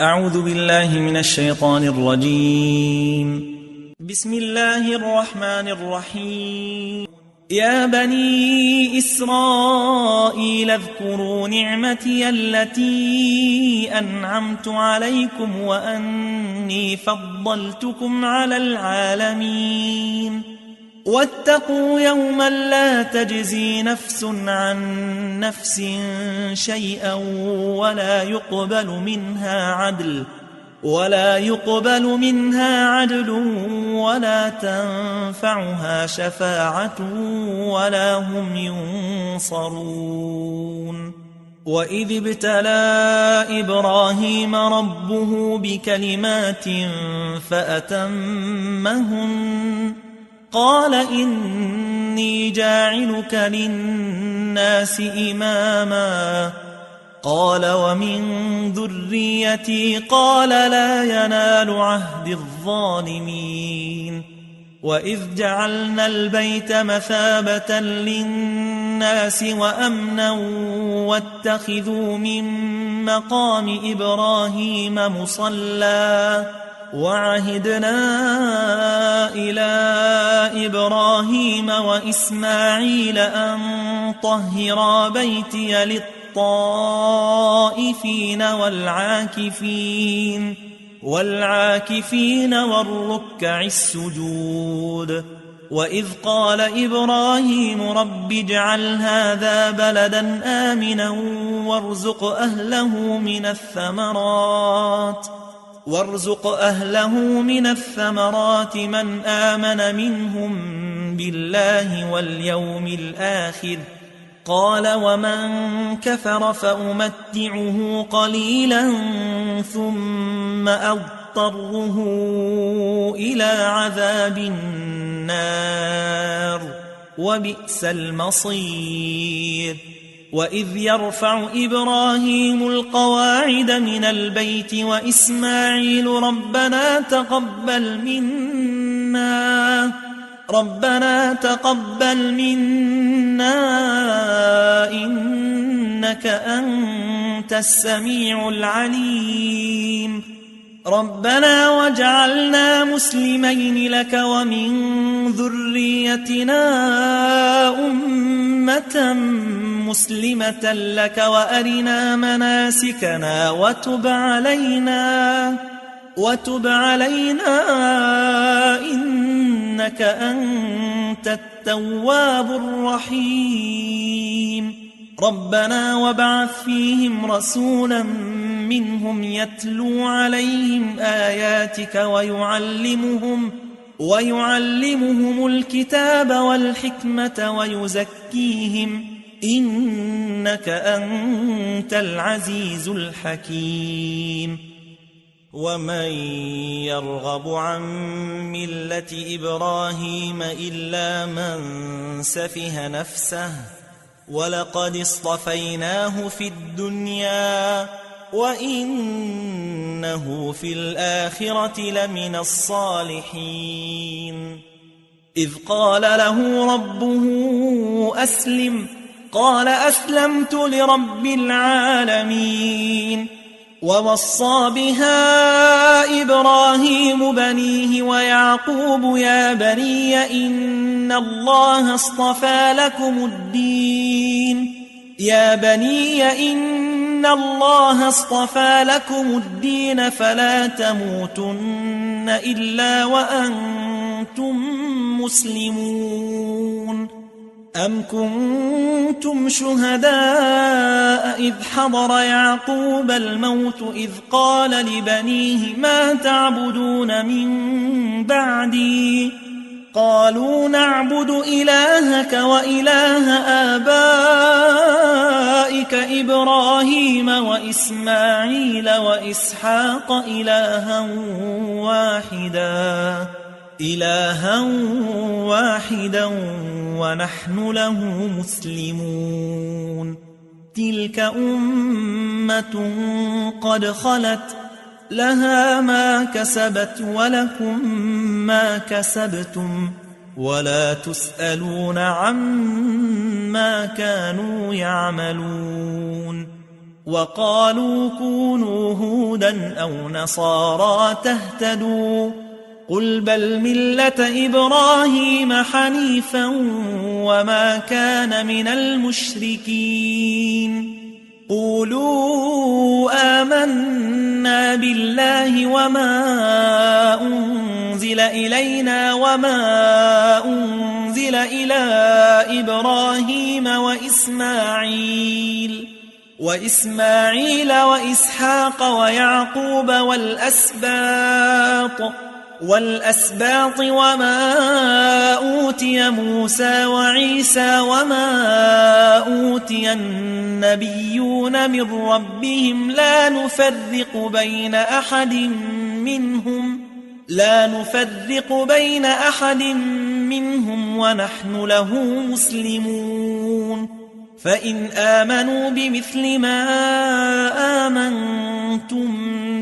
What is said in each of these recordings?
أعوذ بالله من الشيطان الرجيم. بسم الله الرحمن الرحيم. يا بني إسرائيل اذكروا نعمتي التي أنعمت عليكم وأني فضلتكم على العالمين واتقوا يوما لا تجزي نفس عن نفس شيئا ولا يقبل منها عدل ولا تنفعها شفاعة ولا هم ينصرون. وإذ ابتلى إبراهيم ربه بكلمات فأتمهن قال إني جاعلك للناس إماما قال ومن ذريتي قال لا ينال عهد الظالمين. وإذ جعلنا البيت مثابة للناس وأمنا واتخذوا من مقام إبراهيم مصلى وعهدنا إلى إبراهيم وإسماعيل أن طهرا بيتي للطائفين والعاكفين والركع السجود. وإذ قال إبراهيم رب اجعل هذا بلدا آمنا وارزق أهله من الثمرات من آمن منهم بالله واليوم الآخر قال ومن كفر فأمتعه قليلا ثم أضطره إلى عذاب النار وبئس المصير. وإذ يرفع إبراهيم القواعد من البيت وإسماعيل ربنا تقبل منا إنك أنت السميع العليم ربنا واجعلنا مسلمين لك ومن ذريتنا أمة مسلمة لك وأرنا مناسكنا وتب علينا إنك أنت التواب الرحيم. ربنا وابعث فيهم رسولا منهم يتلو عليهم آياتك ويعلمهم الكتاب والحكمة ويزكيهم إنك أنت العزيز الحكيم. ومن يرغب عن ملة إبراهيم إلا من سفه نفسه ولقد اصطفيناه في الدنيا وإنه في الآخرة لمن الصالحين. إذ قال له ربه أسلم قال أسلمت لرب العالمين. ووصى بها إبراهيم بنيه ويعقوب يا بني إن الله اصطفى لكم الدين فلا تموتن إلا وأنتم مسلمون. أم كنتم شهداء إذ حضر يعقوب الموت إذ قال لبنيه ما تعبدون من بعدي قالوا نعبد إلهك وإله آبائك إبراهيم وإسماعيل وإسحاق إلها واحدا ونحن له مسلمون. تلك أمة قد خلت لها ما كسبت ولكم ما كسبتم ولا تسألون عما كانوا يعملون. وقالوا كونوا هودا أو نصارى تهتدوا قل بل ملة إبراهيم حنيفا وما كان من المشركين قولوا آمنا بالله وما أنزل إلينا وما أنزل إلى إبراهيم وإسماعيل وإسحاق ويعقوب والأسباط وما أوتي موسى وعيسى وما أوتي النبيون من ربهم لا نفرق بين أحد منهم ونحن له مسلمون فإن آمنوا بمثل ما آمنتم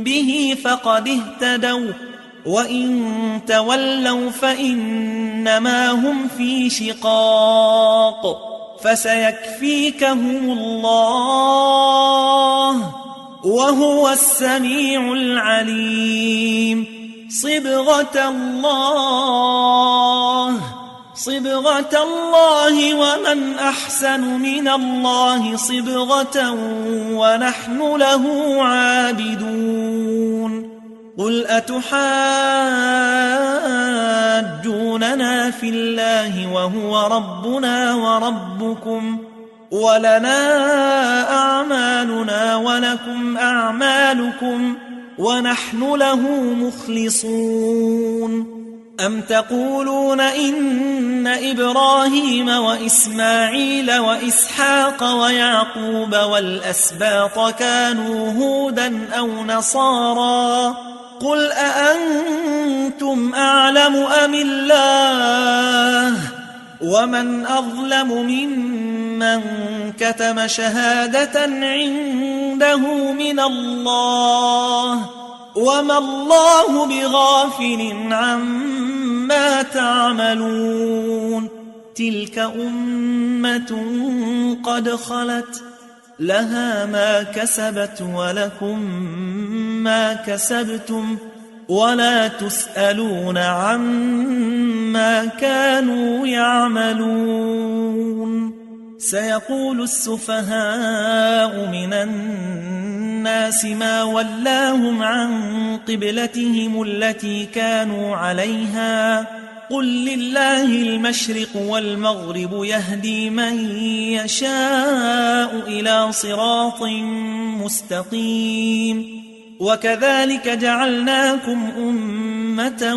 به فقد اهتدوا وإن تولوا فإنما هم في شقاق فسيكفيكهم الله وهو السميع العليم صبغة الله ومن أحسن من الله صبغة ونحن له عابدون قل أتحاجوننا في الله وهو ربنا وربكم ولنا أعمالنا ولكم أعمالكم ونحن له مخلصون أم تقولون إن إبراهيم وإسماعيل وإسحاق ويعقوب والأسباط كانوا هودا أو نصارى قل أأنتم أعلم أم الله ومن أظلم ممن كتم شهادة عنده من الله وما الله بغافل عما تعملون تلك أمة قد خلت لها ما كسبت ولكم ما كسبتم ولا تسألون عما كانوا يعملون سيقول السفهاء من الناس ما ولاهم عن قبلتهم التي كانوا عليها قل لله المشرق والمغرب يهدي من يشاء إلى صراط مستقيم وكذلك جعلناكم أمة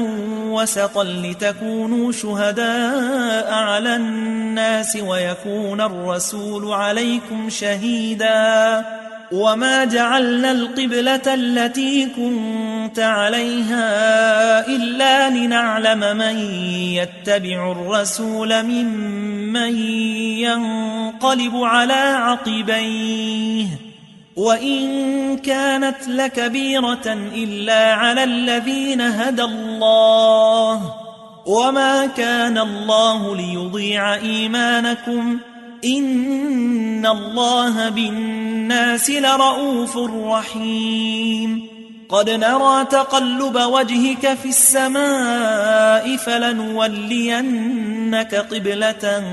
وسطا لتكونوا شهداء على الناس ويكون الرسول عليكم شهيدا وما جعلنا القبلة التي كنت عليها إلا لنعلم من يتبع الرسول ممن ينقلب على عقبيه وإن كانت لكبيرة إلا على الذين هدى الله وما كان الله ليضيع إيمانكم إن الله بالناس لرؤوف رحيم قد نرى تقلب وجهك في السماء فلنولينك قبلة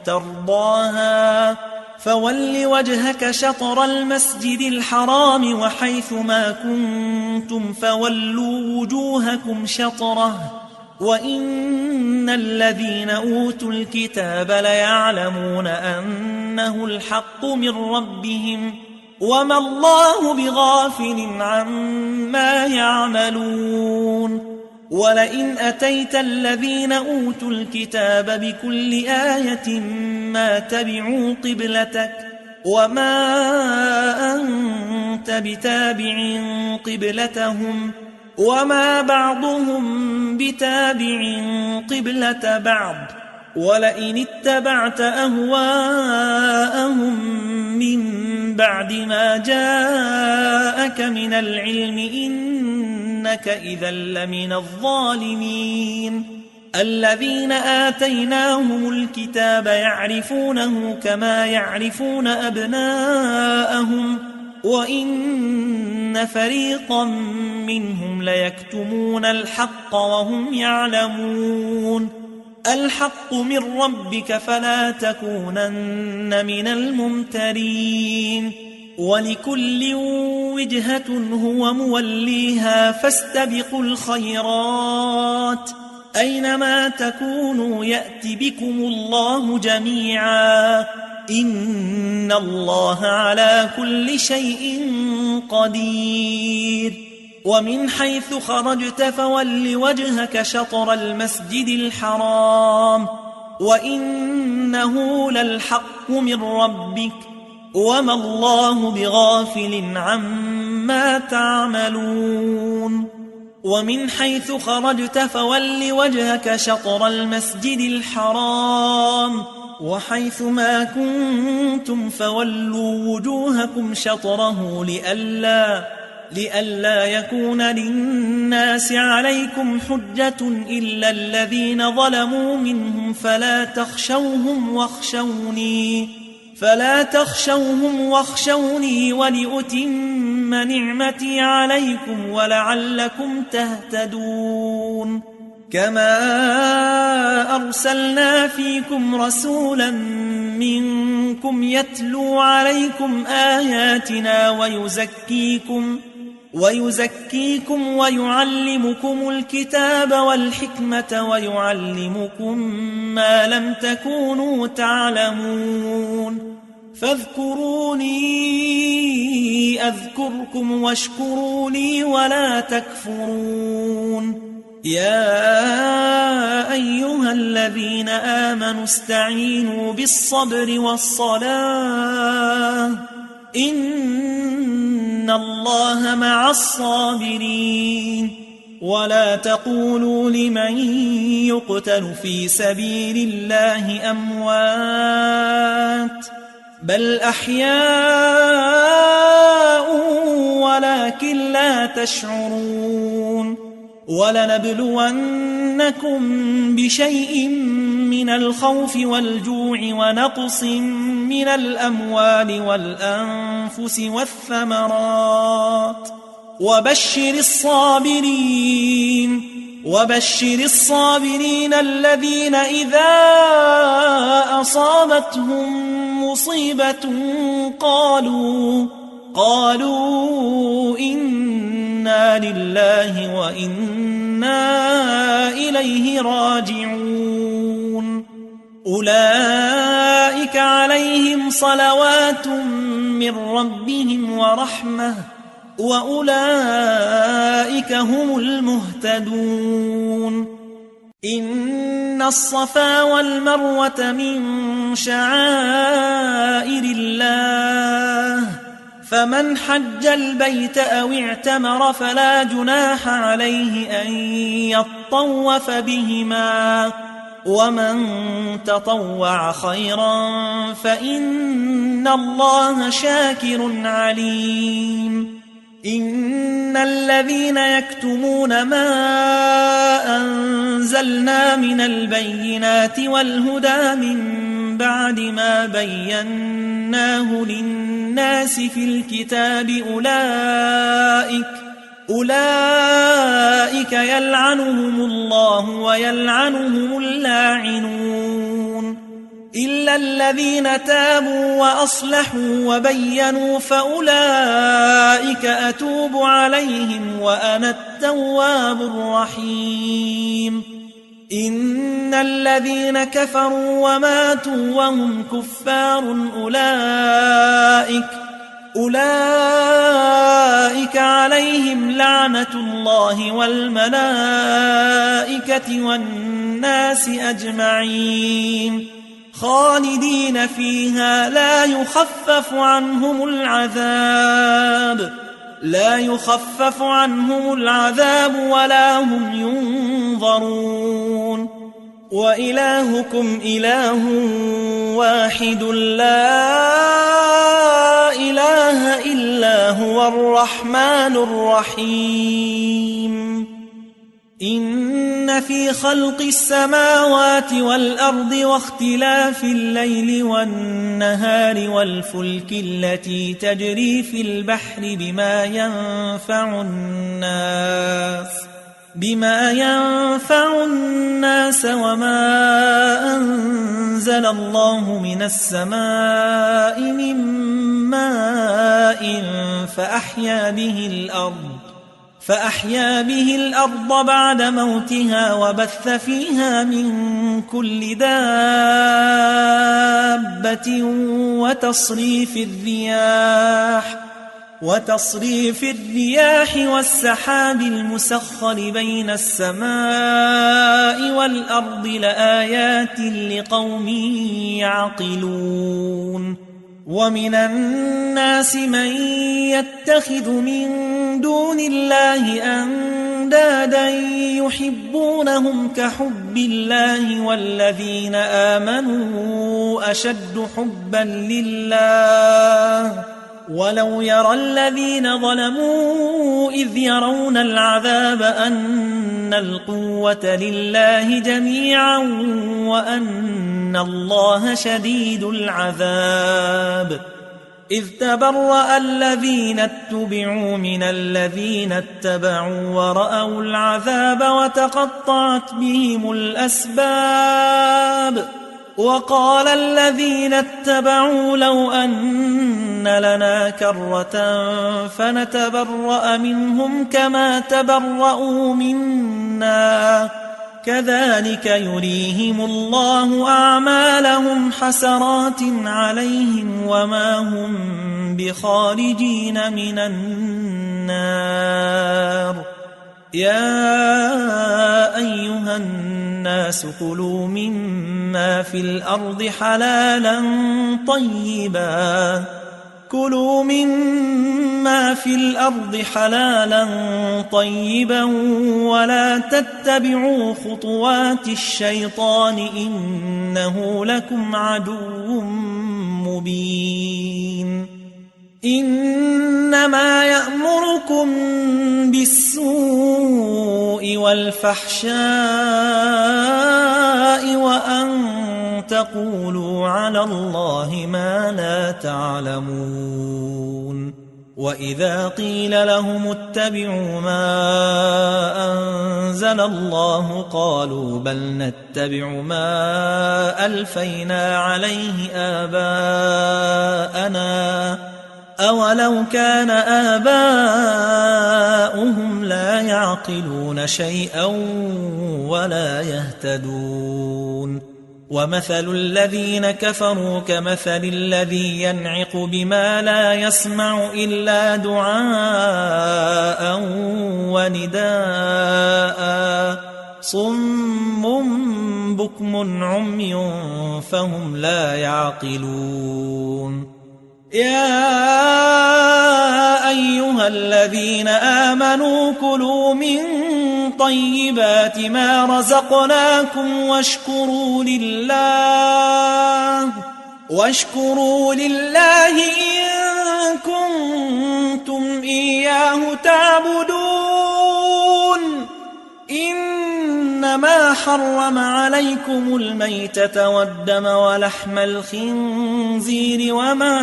ترضاها فول وجهك شطر المسجد الحرام وحيث ما كنتم فولوا وجوهكم شطره وإن الذين أوتوا الكتاب ليعلمون أنه الحق من ربهم وما الله بغافل عما يعملون ولئن أتيت الذين أوتوا الكتاب بكل آية ما تبعوا قبلتك وما أنت بتابع قبلتهم وما بعضهم بتابع قبلة بعض ولئن اتبعت أهواءهم من بعد ما جاءك من العلم إنك إذا لمن الظالمين الذين آتيناهم الكتاب يعرفونه كما يعرفون أبناءهم وإن فريقا منهم ليكتمون الحق وهم يعلمون الحق من ربك فلا تكونن من الممترين ولكل وجهة هو موليها فاستبقوا الخيرات أينما تكونوا يأت بكم الله جميعا إن الله على كل شيء قدير ومن حيث خرجت فول وجهك شطر المسجد الحرام وإنه للحق من ربك وما الله بغافل عما تعملون ومن حيث خرجت فول وجهك شطر المسجد الحرام وحيث ما كنتم فولوا وجوهكم شطره لئلا يكون للناس عليكم حجة إلا الذين ظلموا منهم فلا تخشوهم واخشوني ولأتم نعمتي عليكم ولعلكم تهتدون كما أرسلنا فيكم رسولا منكم يتلو عليكم آياتنا ويزكيكم ويعلمكم الكتاب والحكمة ويعلمكم ما لم تكونوا تعلمون فاذكروني أذكركم واشكروا لي ولا تكفرون يا أيها الذين آمنوا استعينوا بالصبر والصلاة إن الله مع الصابرين ولا تقولوا لمن يقتل في سبيل الله أموات بل أحياء ولكن لا تشعرون ولنبلونكم بشيء من الخوف والجوع ونقص من الأموال والأنفس والثمرات وبشر الصابرين الذين إذا أصابتهم مصيبة قالوا إنا لله وإنا إليه راجعون أولئك عليهم صلوات من ربهم ورحمة وأولئك هم المهتدون إن الصفا والمروة من شعائر الله فمن حج البيت أو اعتمر فلا جناح عليه أن يطوف بهما ومن تطوع خيرا فإن الله شاكر عليم إن الذين يكتمون ما أنزلنا من البينات والهدى من بعد ما بيناه للناس في الكتاب أولئك يلعنهم الله ويلعنهم اللاعنون إلا الذين تابوا وأصلحوا وبينوا فأولئك أتوب عليهم وأنا التواب الرحيم إن الذين كفروا وماتوا وهم كفار أولئك عليهم لعنة الله والملائكة والناس أجمعين خالدين فيها لا يخفف عنهم العذاب ولا هم ينظرون وإلهكم إله واحد لا إله إلا هو الرحمن الرحيم إن إن في خلق السماوات والأرض واختلاف الليل والنهار والفلك التي تجري في البحر بما ينفع الناس وما أنزل الله من السماء من ماء فأحيا به الأرض بعد موتها وبث فيها من كل دابة وتصريف الرياح والسحاب المسخر بين السماء والأرض لآيات لقوم يعقلون ومن الناس من يتخذ من دون الله أندادا يحبونهم كحب الله والذين آمنوا أشد حبا لله ولو يرى الذين ظلموا إذ يرون العذاب أن القوة لله جميعا وأن الله شديد العذاب إذ تبرأ الذين اتبعوا من الذين اتبعوا ورأوا العذاب وتقطعت بهم الأسباب وقال الذين اتبعوا لو أن لنا كرة فنتبرأ منهم كما تبرأوا منا كذلك يريهم الله أعمالهم حسرات عليهم وما هم بخارجين من النار يا أيها الناس كلوا مما في الأرض حلالا طيبا ولا تتبعوا خطوات الشيطان إنه لكم عدو مبين إنما يأمركم بالسوء والفحشاء وأن تقولوا على الله ما لا تعلمون وإذا قيل لهم اتبعوا ما أنزل الله قالوا بل نتبع ما ألفينا عليه آباءنا أولو كان آباؤهم لا يعقلون شيئا ولا يهتدون ومثل الذين كفروا كمثل الذي ينعق بما لا يسمع إلا دعاء ونداء صم بكم عمي فهم لا يعقلون يا أيها الذين آمنوا كلوا من طيبات ما رزقناكم واشكروا لله إن كنتم إياه تعبدون إنما حرم عليكم الميتة والدم ولحم الخنزير وما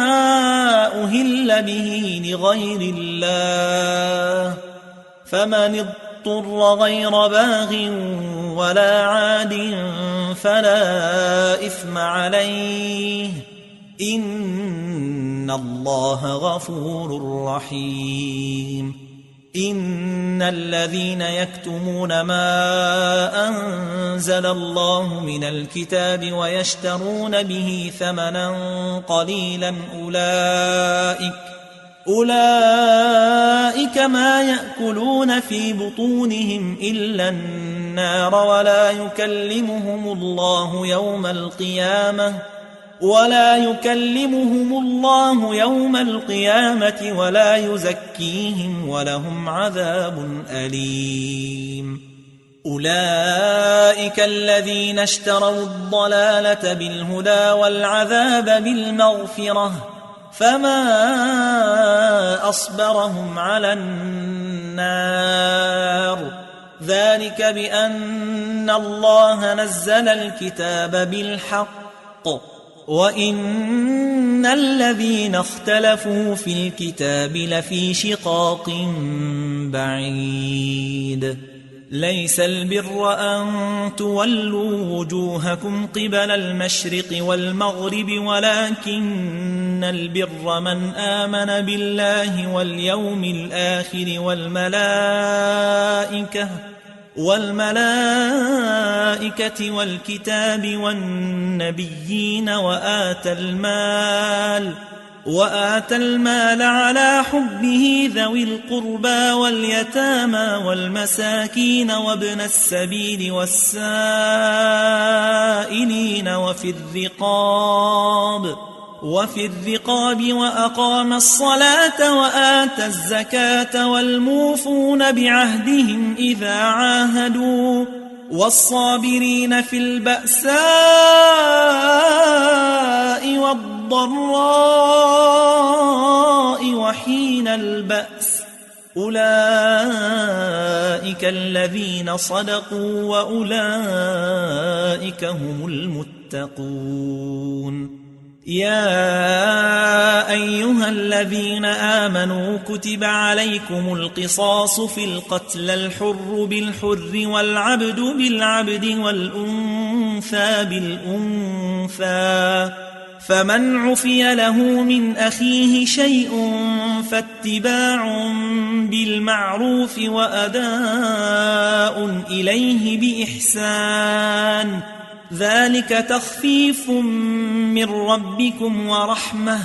أهل به لغير الله فمن اضطر غير باغ ولا عاد فلا إثم عليه إن الله غفور رحيم إن الذين يكتمون ما أنزل الله من الكتاب ويشترون به ثمنا قليلا أولئك ما يأكلون في بطونهم إلا النار ولا يكلمهم الله يوم القيامة ولا يزكيهم ولهم عذاب أليم أولئك الذين اشتروا الضلالة بالهدى والعذاب بالمغفرة فما أصبرهم على النار ذلك بأن الله نزل الكتاب بالحق وإن الذين اختلفوا في الكتاب لفي شقاق بعيد ليس البر أن تولوا وجوهكم قبل المشرق والمغرب ولكن البر من آمن بالله واليوم الآخر والملائكة والكتاب والنبيين وآتى المال على حبه ذوي القربى واليتامى والمساكين وابن السبيل والسائلين وفي الرقاب وأقام الصلاة وآتى الزكاة والموفون بعهدهم إذا عاهدوا والصابرين في البأساء والضراء وحين البأس أولئك الذين صدقوا وأولئك هم المتقون يا أيها الذين آمنوا كتب عليكم القصاص في القتلى الحر بالحر والعبد بالعبد والأنثى بالأنثى فمن عفي له من أخيه شيء فاتباع بالمعروف وأداء إليه بإحسان ذلك تخفيف من ربكم ورحمة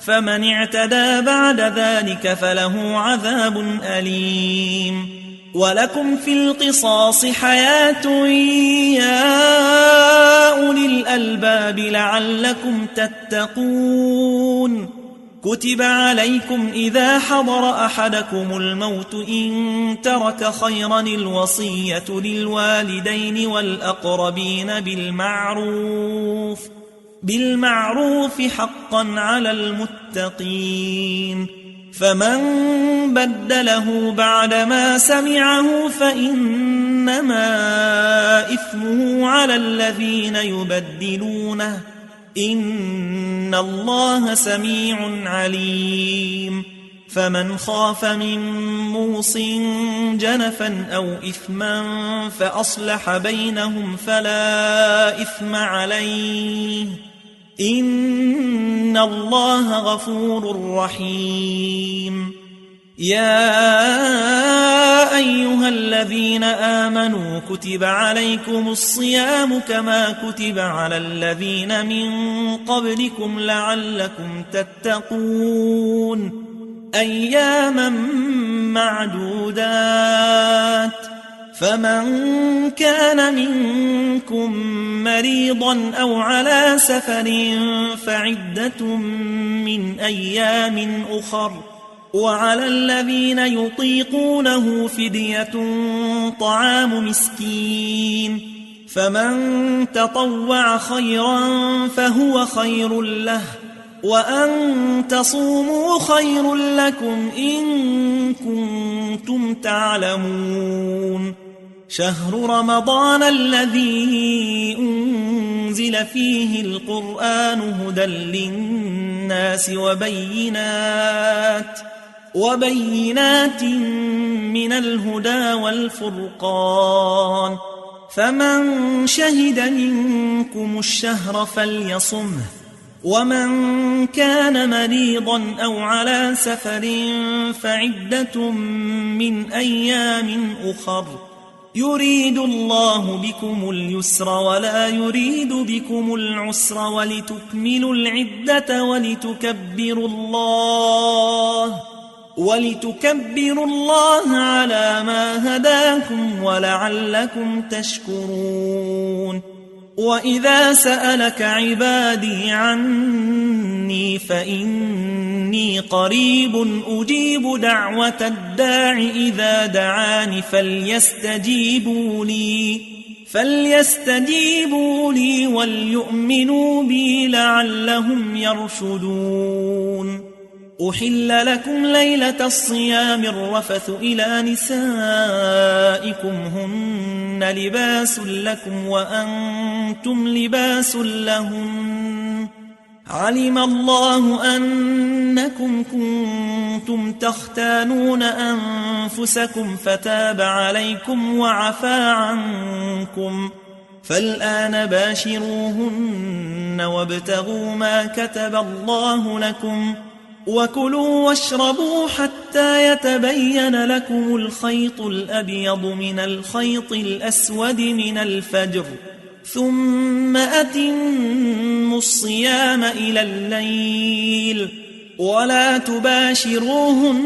فمن اعتدى بعد ذلك فله عذاب أليم ولكم في القصاص حياة يا أولي الألباب لعلكم تتقون كتب عليكم إذا حضر أحدكم الموت إن ترك خيرا الوصية للوالدين والأقربين بالمعروف حقا على المتقين فمن بدله بعدما سمعه فإنما إثمه على الذين يبدلونه إن الله سميع عليم فمن خاف من موص جنفا أو إثما فأصلح بينهم فلا إثم عليه إن الله غفور رحيم يا أيها الذين آمنوا كتب عليكم الصيام كما كتب على الذين من قبلكم لعلكم تتقون أياما معدودات فمن كان منكم مريضا أو على سفر فعدة من أيام أخر وعلى الذين يطيقونه فدية طعام مسكين فمن تطوع خيرا فهو خير له وأن تصوموا خير لكم إن كنتم تعلمون شهر رمضان الذي أنزل فيه القرآن هدى للناس وبينات من الهدى والفرقان فمن شهد منكم الشهر فليصمه ومن كان مريضا أو على سفر فعدة من أيام أخر يريد الله بكم اليسر ولا يريد بكم العسر ولتكملوا العدة ولتكبروا الله على ما هداكم ولعلكم تشكرون وإذا سألك عبادي عني فإني قريب أجيب دعوة الداع إذا دعاني فليستجيبوا لي وليؤمنوا بي لعلهم يرشدون أحل لكم ليلة الصيام الرفث إلى نسائكم هن لباس لكم وأنتم لباس لهن علم الله أنكم كنتم تختانون أنفسكم فتاب عليكم وعفى عنكم فالآن باشروهن وابتغوا ما كتب الله لكم وكلوا واشربوا حتى يتبين لكم الخيط الأبيض من الخيط الأسود من الفجر ثم أتموا الصيام إلى الليل ولا تباشروهن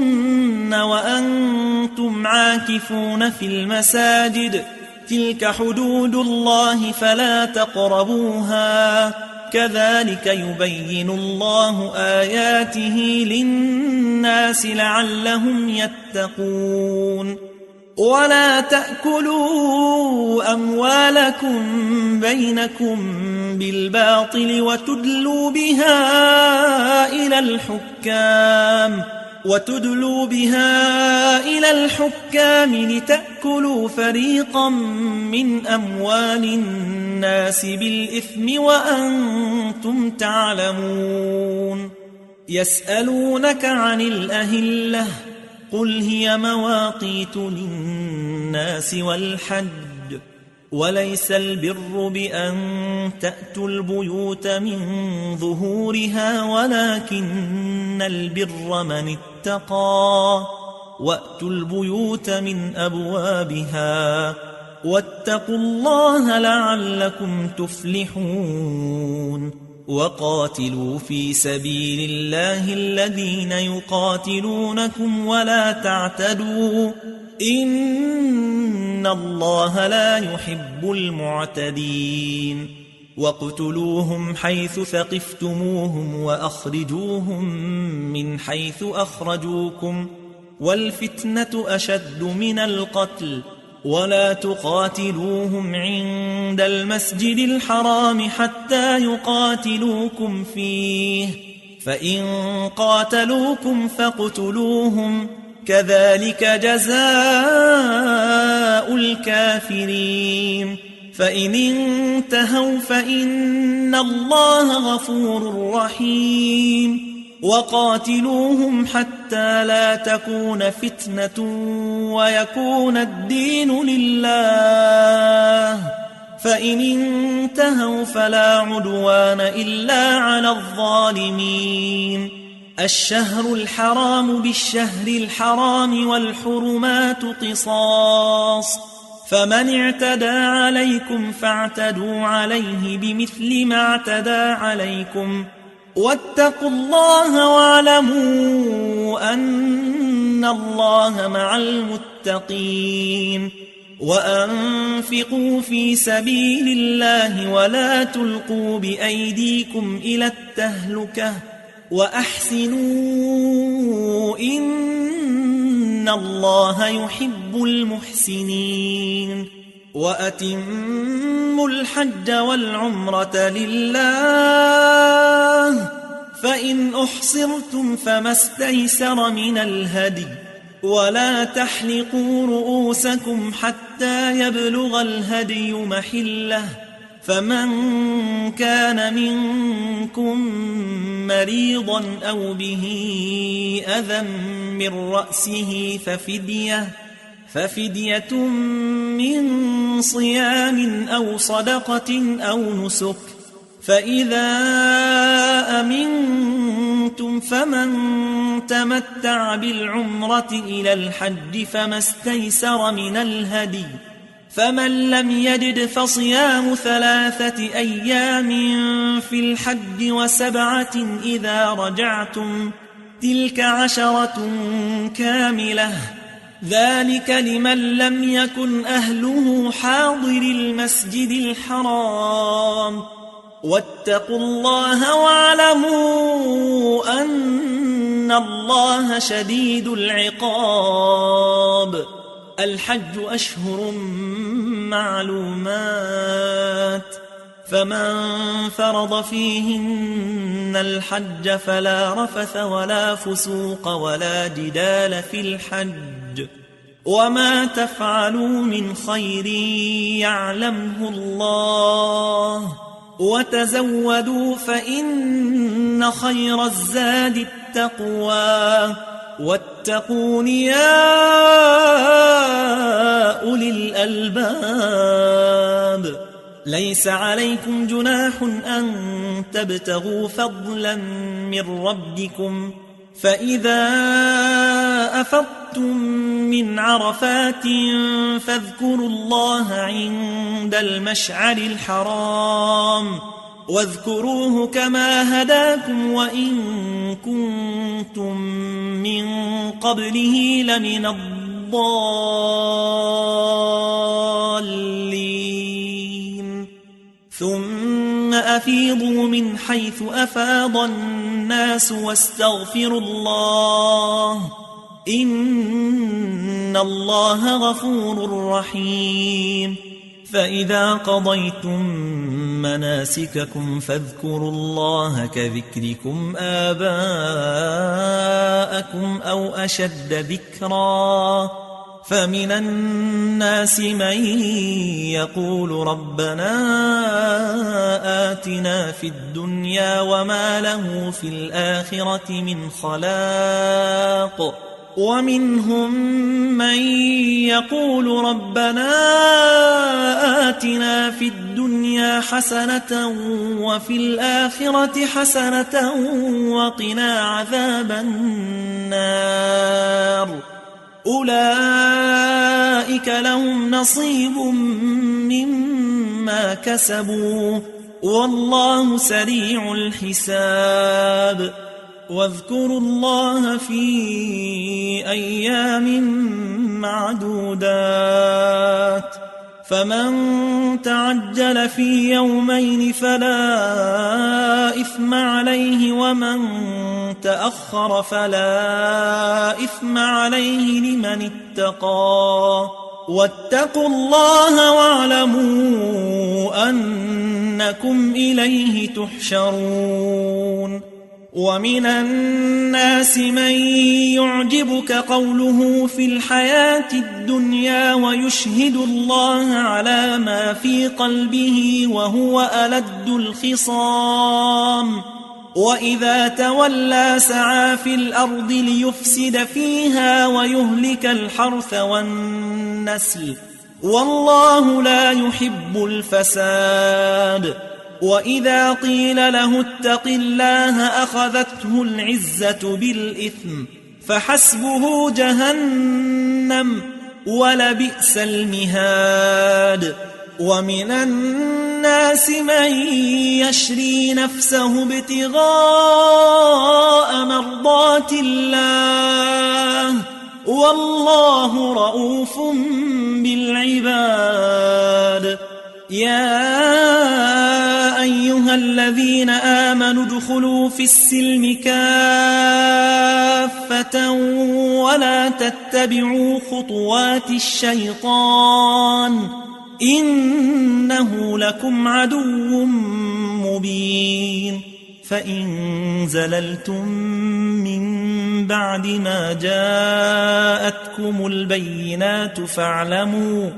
وأنتم عاكفون في المساجد تلك حدود الله فلا تقربوها كذلك يبين الله آياته للناس لعلهم يتقون ولا تأكلوا أموالكم بينكم بالباطل وتدلوا بها إلى الحكام لتأكلوا فريقا من أموال الناس بالإثم وأنتم تعلمون يسألونك عن الأهلة قل هي مواقيت للناس والحج وليس البر بأن تأتوا البيوت من ظهورها ولكن البر من اتقى وأتوا البيوت من أبوابها واتقوا الله لعلكم تفلحون وقاتلوا في سبيل الله الذين يقاتلونكم ولا تعتدوا إن الله لا يحب المعتدين واقتلوهم حيث ثقفتموهم وأخرجوهم من حيث أخرجوكم والفتنة أشد من القتل ولا تقاتلوهم عند المسجد الحرام حتى يقاتلوكم فيه فإن قاتلوكم فاقتلوهم كذلك جزاء الكافرين فإن انتهوا فإن الله غفور رحيم وقاتلوهم حتى لا تكون فتنة ويكون الدين لله فإن انتهوا فلا عدوان إلا على الظالمين الشهر الحرام بالشهر الحرام والحرمات قصاص فمن اعتدى عليكم فاعتدوا عليه بمثل ما اعتدى عليكم واتقوا الله واعلموا أن الله مع المتقين وأنفقوا في سبيل الله ولا تلقوا بأيديكم إلى التهلكة وأحسنوا إن الله يحب المحسنين وأتموا الحج والعمرة لله فإن أحصرتم فما استيسر من الهدي ولا تحلقوا رؤوسكم حتى يبلغ الهدي محله فمن كان منكم مريضا أو به أذى من رأسه ففدية من صيام أو صدقة أو نسك فإذا أمنتم فمن تمتع بالعمرة إلى الحج فما استيسر من الهدي فمن لم يجد فصيام 3 أيام في الحج و7 إذا رجعتم تلك 10 كاملة ذلك لمن لم يكن أهله حاضر المسجد الحرام واتقوا الله واعلموا أن الله شديد العقاب الحج أشهر معلومات فمن فرض فيهن الحج فلا رفث ولا فسوق ولا جدال في الحج وما تفعلوا من خير يعلمه الله وتزودوا فإن خير الزاد التقوى واتقون يا أولي الألباب ليس عليكم جناح أن تبتغوا فضلا من ربكم فإذا أفضتم من عرفات فاذكروا الله عند المشعر الحرام واذكروه كما هداكم وإن كنتم من قبله لمن الضالين ثم أفيضوا من حيث أفاض الناس واستغفروا الله إن الله غفور رحيم فإذا قضيتم مناسككم فاذكروا الله كذكركم آباءكم أو أشد ذكرا فمن الناس من يقول ربنا آتنا في الدنيا وما له في الآخرة من خلاق ومنهم من يقول ربنا آتنا في الدنيا حسنة وفي الآخرة حسنة وقنا عذاب النار أولئك لهم نصيب مما كسبوا والله سريع الحساب واذكروا الله في أيام معدودات فمن تعجل في يومين فلا إثم عليه ومن تأخر فلا إثم عليه لمن اتقى واتقوا الله واعلموا أنكم إليه تحشرون ومن الناس من يعجبك قوله في الحياة الدنيا ويشهد الله على ما في قلبه وهو ألد الخصام وإذا تولى سعى في الأرض ليفسد فيها ويهلك الحرث والنسل والله لا يحب الفساد وإذا قيل له اتق الله أخذته العزة بالإثم فحسبه جهنم ولبئس المهاد ومن الناس من يشري نفسه ابتغاء مرضات الله والله رؤوف بالعباد يا أيها الذين آمنوا ادخلوا في السلم كافة ولا تتبعوا خطوات الشيطان إنه لكم عدو مبين فإن زللتم من بعد ما جاءتكم البينات فاعلموا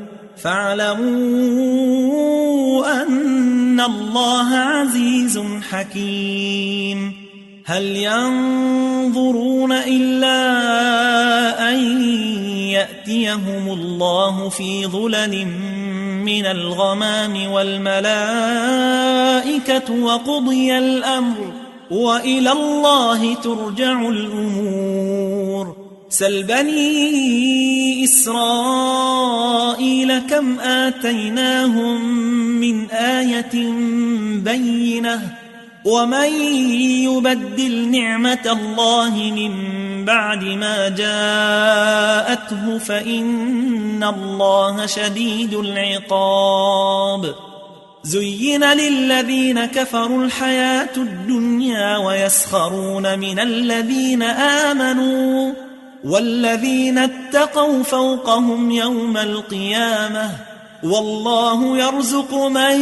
أن الله عزيز حكيم هل ينظرون إلا أن يأتيهم الله في ظلل من الغمام والملائكة وقضي الأمر وإلى الله ترجع الأمور سل بني إسرائيل كم آتيناهم من آية بينة ومن يبدل نعمة الله من بعد ما جاءته فإن الله شديد العقاب زين للذين كفروا الحياة الدنيا ويسخرون من الذين آمنوا والذين اتقوا فوقهم يوم القيامة والله يرزق من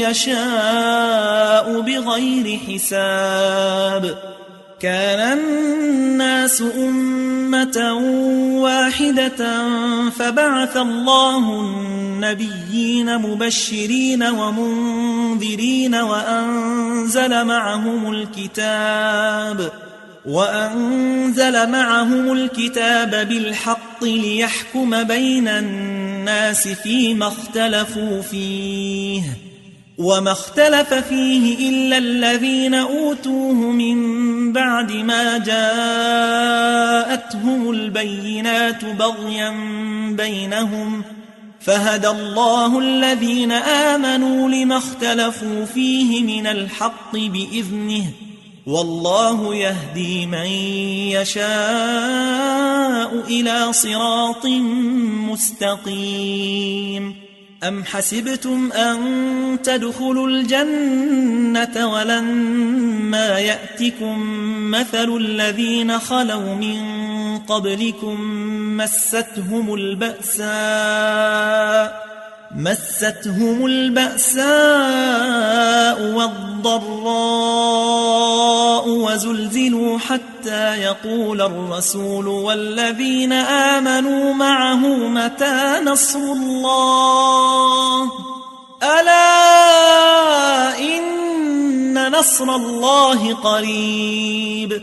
يشاء بغير حساب كان الناس أمة واحدة فبعث الله النبيين مبشرين ومنذرين وأنزل معهم الكتاب بالحق ليحكم بين الناس فيما اختلفوا فيه وما اختلف فيه إلا الذين أوتوه من بعد ما جاءتهم البينات بغيا بينهم فهدى الله الذين آمنوا لما اختلفوا فيه من الحق بإذنه والله يهدي من يشاء إلى صراط مستقيم أم حسبتم أن تدخلوا الجنة ولما يأتكم مثل الذين خلوا من قبلكم مستهم البأساء والضراء وزلزلوا حتى يقول الرسول والذين آمنوا معه متى نصر الله ألا إن نصر الله قريب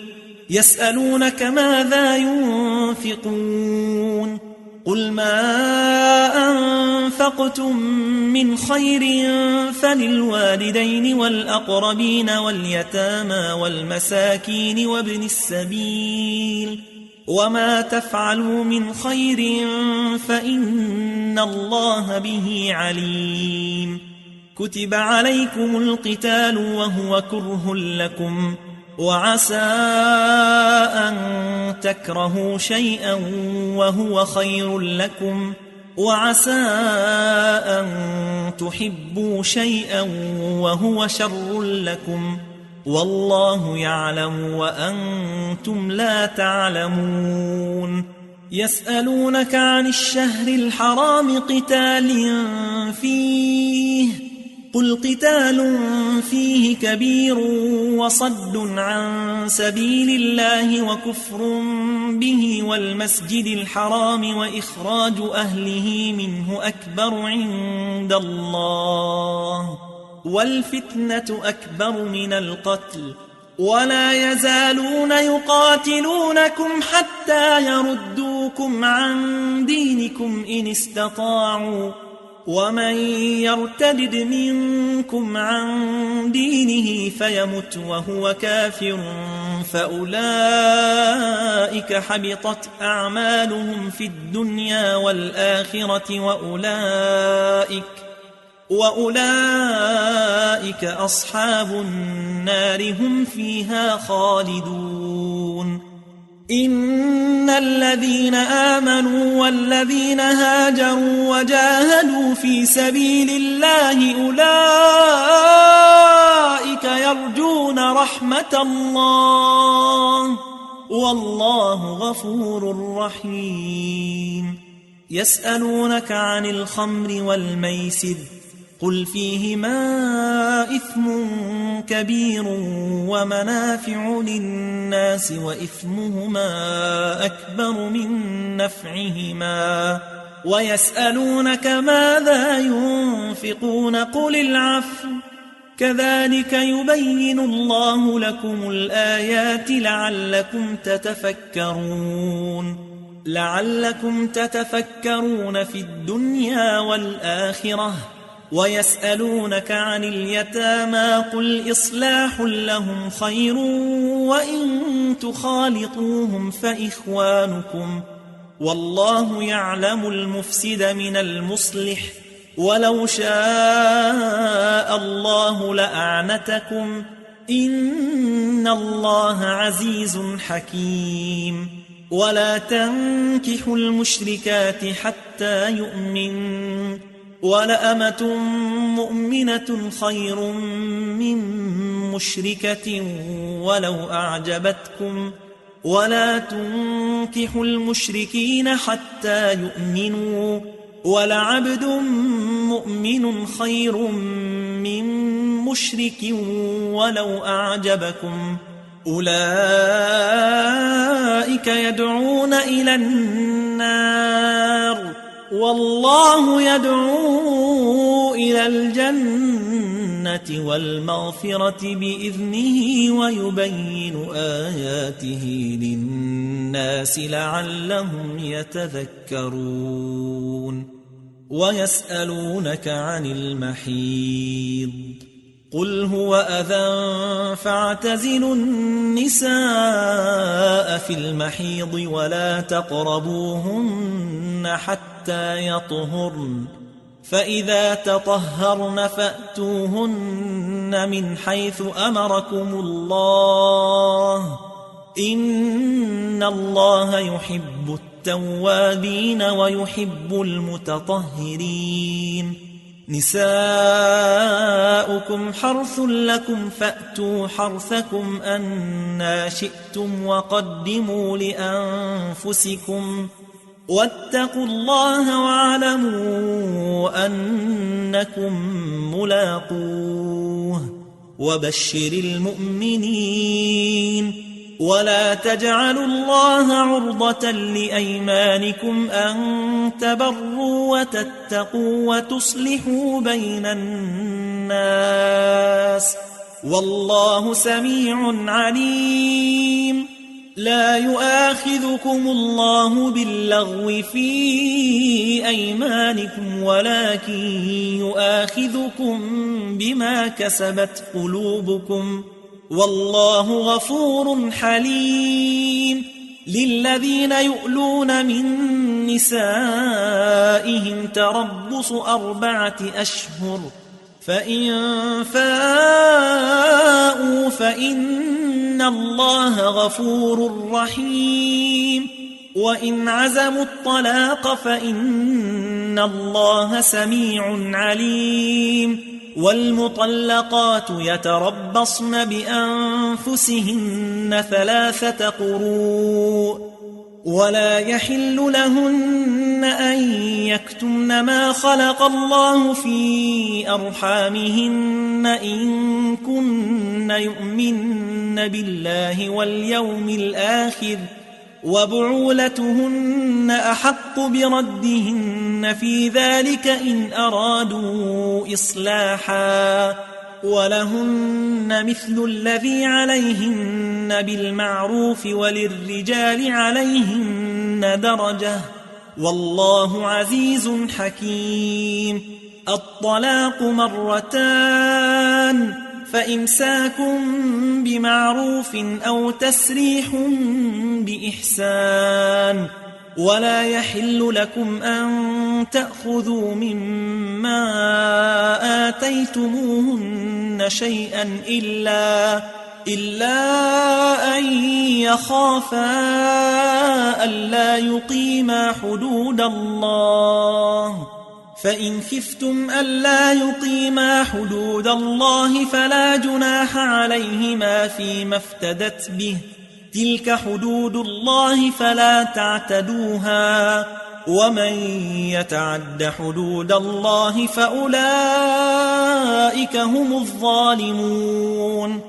يسألونك ماذا ينفقون قل ما أنفقتم من خير فللوالدين والأقربين واليتامى والمساكين وابن السبيل وما تفعلوا من خير فإن الله به عليم كتب عليكم القتال وهو كره لكم وعسى أن تكرهوا شيئا وهو خير لكم وعسى أن تحبوا شيئا وهو شر لكم والله يعلم وأنتم لا تعلمون يسألونك عن الشهر الحرام قتال فيه قل قتال فيه كبير وصد عن سبيل الله وكفر به والمسجد الحرام وإخراج أهله منه أكبر عند الله والفتنة أكبر من القتل ولا يزالون يقاتلونكم حتى يردوكم عن دينكم إن استطاعوا ومن يرتد منكم عن دينه فيمت وهو كافر فأولئك حبطت أعمالهم في الدنيا والآخرة وأولئك أصحاب النار هم فيها خالدون إن الذين آمنوا والذين هاجروا وجاهدوا في سبيل الله أولئك يرجون رحمة الله والله غفور رحيم يسألونك عن الخمر والميسر قل فيهما إثم كبير ومنافع للناس وإثمهما أكبر من نفعهما ويسألونك ماذا ينفقون قل العفو كذلك يبين الله لكم الآيات لعلكم تتفكرون في الدنيا والآخرة ويسألونك عن اليتامى قل إصلاح لهم خير وإن تخالطوهم فإخوانكم والله يعلم المفسد من المصلح ولو شاء الله لأعنتكم إن الله عزيز حكيم ولا تنكحوا المشركات حتى يؤمنوا ولأمة مؤمنة خير من مشركة ولو أعجبتكم ولا تنكحوا المشركين حتى يؤمنوا ولعبد مؤمن خير من مشرك ولو أعجبكم أولئك يدعون إلى النار والله يدعو إلى الجنة والمغفرة بإذنه ويبين آياته للناس لعلهم يتذكرون ويسألونك عن المحيض قل هو أذى فاعتزلوا النساء في المحيض ولا تقربوهن حتى يطهرن فإذا تطهرن فأتوهن من حيث أمركم الله إن الله يحب التوابين ويحب المتطهرين نساؤكم حرث لكم فأتوا حرثكم أنى شئتم وقدموا لأنفسكم واتقوا الله واعلموا أنكم ملاقوه وبشر المؤمنين ولا تجعلوا الله عرضة لأيمانكم أن تبروا وتتقوا وتصلحوا بين الناس والله سميع عليم لا يؤاخذكم الله باللغو في أيمانكم ولكن يؤاخذكم بما كسبت قلوبكم والله غفور حليم للذين يؤلون من نسائهم تربص 4 أشهر فإن فاءوا فإن الله غفور رحيم وإن عزموا الطلاق فإن الله سميع عليم والمطلقات يتربصن بأنفسهن 3 قروء ولا يحل لهن أن يكتمن ما خلق الله في أرحامهن إن كن يؤمن بالله واليوم الآخر وبعولتهن أحق بردهن في ذلك إن أرادوا إصلاحا ولهن مثل الذي عليهن بالمعروف وللرجال عليهن درجة والله عزيز حكيم الطلاق 2 فإمساك بمعروف أو تسريح بإحسان ولا يحل لكم أن تأخذوا مما آتيتموهن شيئا إلا أن يخافا ألا يقيما حدود الله فإن خفتم ألا يقيما حدود الله فلا جناح عليهما فيما افتدت به تلك حدود الله فلا تعتدوها ومن يتعد حدود الله فأولئك هم الظالمون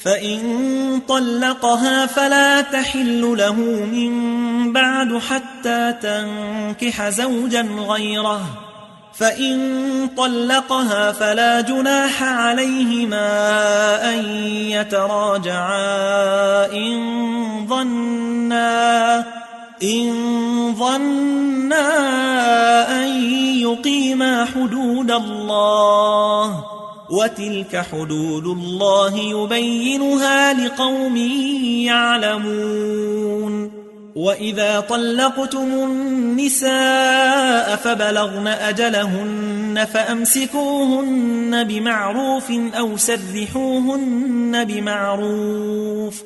فإن طلقها فلا تحل له من بعد حتى تنكح زوجا غيره فإن طلقها فلا جناح عليهما أن يتراجعا إن ظنا أن يقيما حدود الله وتلك حدود الله يبينها لقوم يعلمون وإذا طلقتم النساء فبلغن أجلهن فأمسكوهن بمعروف أو سرحوهن بمعروف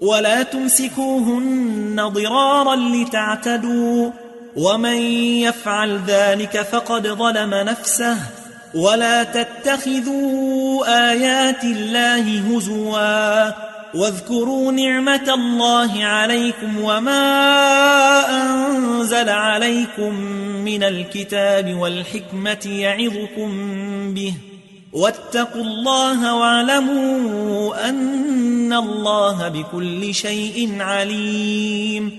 ولا تمسكوهن ضرارا لتعتدوا ومن يفعل ذلك فقد ظلم نفسه ولا تتخذوا آيات الله هزوا واذكروا نعمة الله عليكم وما أنزل عليكم من الكتاب والحكمة يعظكم به واتقوا الله واعلموا أن الله بكل شيء عليم.